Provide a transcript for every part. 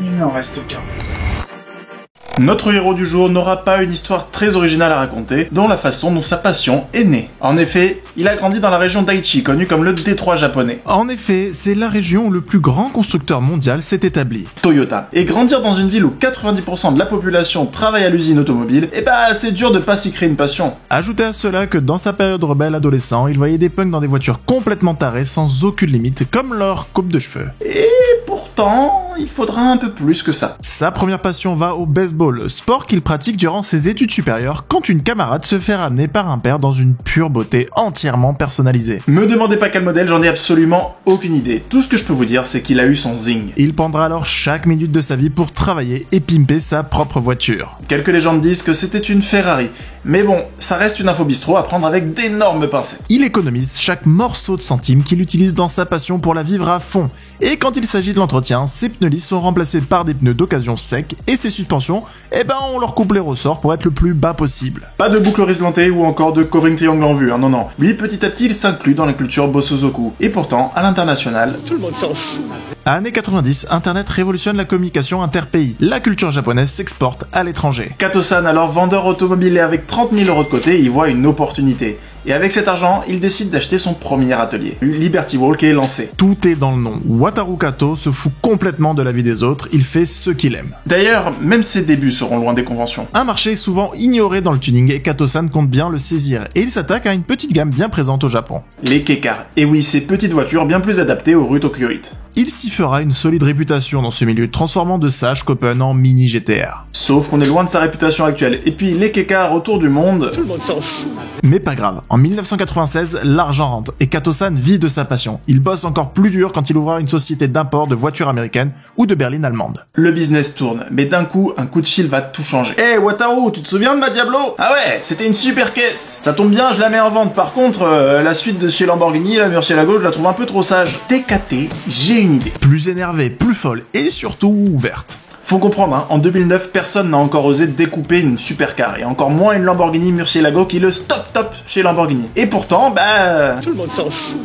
Il n'en reste qu'un. Notre héros du jour n'aura pas une histoire très originale à raconter, dont la façon dont sa passion est née. En effet, il a grandi dans la région d'Aichi, connue comme le Détroit japonais. En effet, c'est la région où le plus grand constructeur mondial s'est établi. Toyota. Et grandir dans une ville où 90% de la population travaille à l'usine automobile, c'est dur de pas s'y créer une passion. Ajoutez à cela que dans sa période rebelle adolescent, il voyait des punks dans des voitures complètement tarées sans aucune limite, comme leur coupe de cheveux. Et pourtant, il faudra un peu plus que ça. Sa première passion va au baseball, sport qu'il pratique durant ses études supérieures quand une camarade se fait ramener par un père dans une pure beauté entièrement personnalisée. Me demandez pas quel modèle, j'en ai absolument aucune idée. Tout ce que je peux vous dire, c'est qu'il a eu son zing. Il prendra alors chaque minute de sa vie pour travailler et pimper sa propre voiture. Quelques légendes disent que c'était une Ferrari. Mais bon, ça reste une info bistrot à prendre avec d'énormes pincettes. Il économise chaque morceau de centime qu'il utilise dans sa passion pour la vivre à fond. Et quand il s'agit de l'entretien, ses pneus lisses sont remplacés par des pneus d'occasion secs et ses suspensions, on leur coupe les ressorts pour être le plus bas possible. Pas de boucle horizontale ou encore de covering triangle en vue, non. Lui, petit à petit, il s'inclut dans la culture Bosozoku. Et pourtant, à l'international, tout le monde s'en fout. À années 90, Internet révolutionne la communication interpays. La culture japonaise s'exporte à l'étranger. Kato-san, alors vendeur automobile et avec 30 000 € de côté, y voit une opportunité. Et avec cet argent, il décide d'acheter son premier atelier. Liberty Walk est lancé. Tout est dans le nom. Wataru Kato se fout complètement de la vie des autres, il fait ce qu'il aime. D'ailleurs, même ses débuts seront loin des conventions. Un marché souvent ignoré dans le tuning et Kato-san compte bien le saisir. Et il s'attaque à une petite gamme bien présente au Japon. Les Kei-Car. Et oui, ces petites voitures bien plus adaptées aux rues tokyoïtes. Il s'y fera une solide réputation dans ce milieu, transformant de sages Copen en mini GTR. Sauf qu'on est loin de sa réputation actuelle. Et puis les Kei-Car autour du monde... Tout le monde s'en fout. Mais pas grave, en 1996, l'argent rentre et Kato-san vit de sa passion. Il bosse encore plus dur quand il ouvra une société d'import de voitures américaines ou de berlines allemandes. Le business tourne, mais d'un coup, un coup de fil va tout changer. Hey Wataru, tu te souviens de ma Diablo? Ah ouais, c'était une super caisse. Ça tombe bien, je la mets en vente. Par contre, la suite de chez Lamborghini, la Murcielago, je la trouve un peu trop sage. TKT, j'ai une idée. Plus énervée, plus folle et surtout ouverte. Faut comprendre, en 2009, personne n'a encore osé découper une supercar, et encore moins une Lamborghini Murcielago qui est le top chez Lamborghini. Et pourtant, tout le monde s'en fout.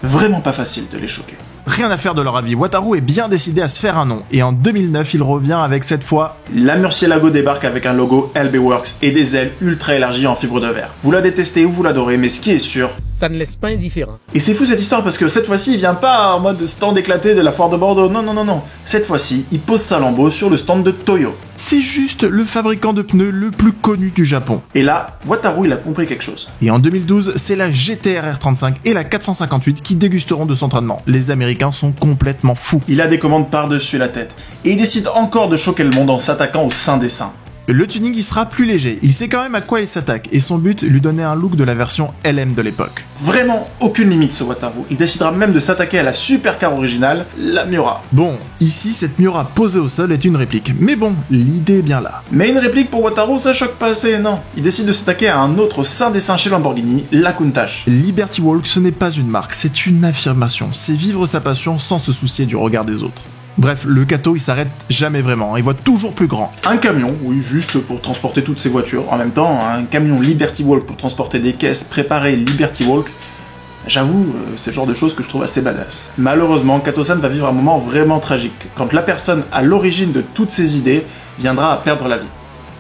Vraiment pas facile de les choquer. Rien à faire de leur avis, Wataru est bien décidé à se faire un nom, et en 2009, il revient avec cette fois... La Murcielago débarque avec un logo LB Works et des ailes ultra élargies en fibre de verre. Vous la détestez ou vous l'adorez, mais ce qui est sûr... Ça ne laisse pas indifférent. Et c'est fou cette histoire parce que cette fois-ci, il vient pas en mode stand éclaté de la foire de Bordeaux, non. Cette fois-ci, il pose sa Lambo sur le stand de Toyo. C'est juste le fabricant de pneus le plus connu du Japon. Et là, Wataru, il a compris quelque chose. Et en 2012, c'est la GTR R35 et la 458 qui dégusteront de son entraînement. Les Américains sont complètement fous. Il a des commandes par-dessus la tête. Et il décide encore de choquer le monde en s'attaquant au sein des seins. Le tuning il sera plus léger, il sait quand même à quoi il s'attaque, et son but, lui donner un look de la version LM de l'époque. Vraiment aucune limite ce Wataru, il décidera même de s'attaquer à la supercar originale, la Miura. Bon, ici cette Miura posée au sol est une réplique, mais bon, l'idée est bien là. Mais une réplique pour Wataru, ça choque pas assez, non. Il décide de s'attaquer à un autre sein des seins chez Lamborghini, la Countach. Liberty Walk, ce n'est pas une marque, c'est une affirmation, c'est vivre sa passion sans se soucier du regard des autres. Bref, le Kato il s'arrête jamais vraiment, il voit toujours plus grand. Un camion, oui, juste pour transporter toutes ces voitures. En même temps, un camion Liberty Walk pour transporter des caisses préparées Liberty Walk, j'avoue, c'est le genre de choses que je trouve assez badass. Malheureusement, Kato-san va vivre un moment vraiment tragique, quand la personne à l'origine de toutes ces idées viendra à perdre la vie.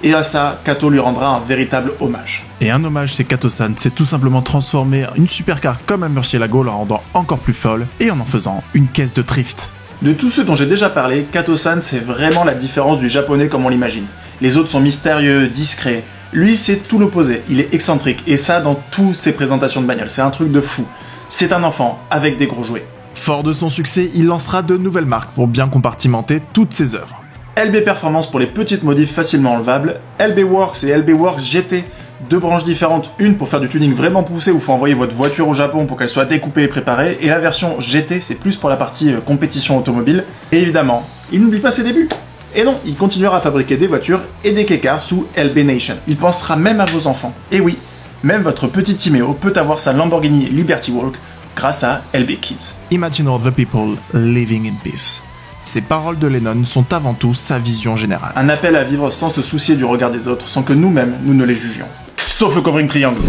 Et à ça, Kato lui rendra un véritable hommage. Et un hommage, c'est Kato-san, c'est tout simplement transformer une supercar comme un Murcielago, la rendant encore plus folle, et en faisant une caisse de drift. De tous ceux dont j'ai déjà parlé, Kato-san c'est vraiment la différence du japonais comme on l'imagine. Les autres sont mystérieux, discrets. Lui c'est tout l'opposé, il est excentrique, et ça dans toutes ses présentations de bagnole, c'est un truc de fou. C'est un enfant avec des gros jouets. Fort de son succès, il lancera de nouvelles marques pour bien compartimenter toutes ses œuvres. LB Performance pour les petites modifs facilement enlevables, LB Works et LB Works GT, deux branches différentes, une pour faire du tuning vraiment poussé où il faut envoyer votre voiture au Japon pour qu'elle soit découpée et préparée, et la version GT c'est plus pour la partie compétition automobile. Et évidemment, il n'oublie pas ses débuts. Et non, il continuera à fabriquer des voitures et des Kei-Car sous LB Nation. Il pensera même à vos enfants. Et oui, même votre petit Timéo peut avoir sa Lamborghini Liberty Walk grâce à LB Kids. Imagine all the people living in peace. Ces paroles de Lennon sont avant tout sa vision générale. Un appel à vivre sans se soucier du regard des autres, sans que nous-mêmes, nous ne les jugions. Sauf le covering triangle.